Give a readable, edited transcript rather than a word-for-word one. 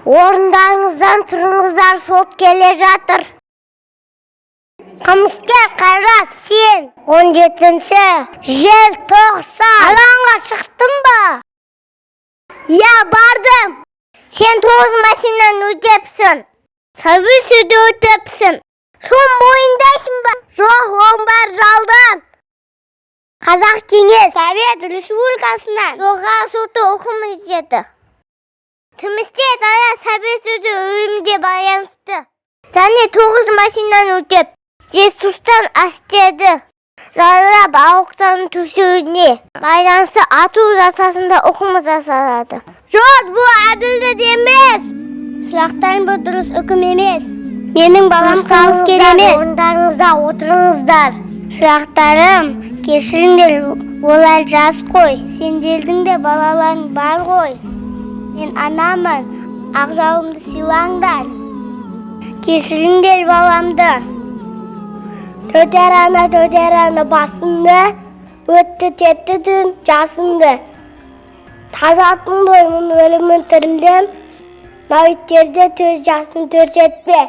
Орындарыңыздан тұрыңыздар, сот келе жатыр. Қылмыскер Қайрат, сен 17-ші желтоқсан алаңға шықтың ба? Я, бардым. Сен 9 машинаны өтепсің. Сәби суды өтепсің. Сон бойындайсың ба? Жоқ, он бар жалдан. Қазақ Кеңес Совет Республикасынан жоғарғы соты үкім етеді. Тімісте дара сәби суды өлімге байланысты. Және 9 машинаны өтеп, Жесустан astedi. Zarrab ауықтан төшеуіне байланысты ату жасасында үкім жасалады. Жоқ, бұл әділді емес. Сұрақтарың бұл дұрыс үкім емес. Менің балам қылмыскер емес. Орындарыңызда отырыңыздар. Сұрақтарым, кешіріңдер, олар жас қой. Сендердің де балаларың бар ғой. Мен анамын, ақжауымды сыйлаңдар. Кешіріңдер баламды. Төтер ана басымды, өтті тетті түн жасымды. Тазатын доймын өлімін тірілдім, мәуіттерде төз жасын төрсетпе.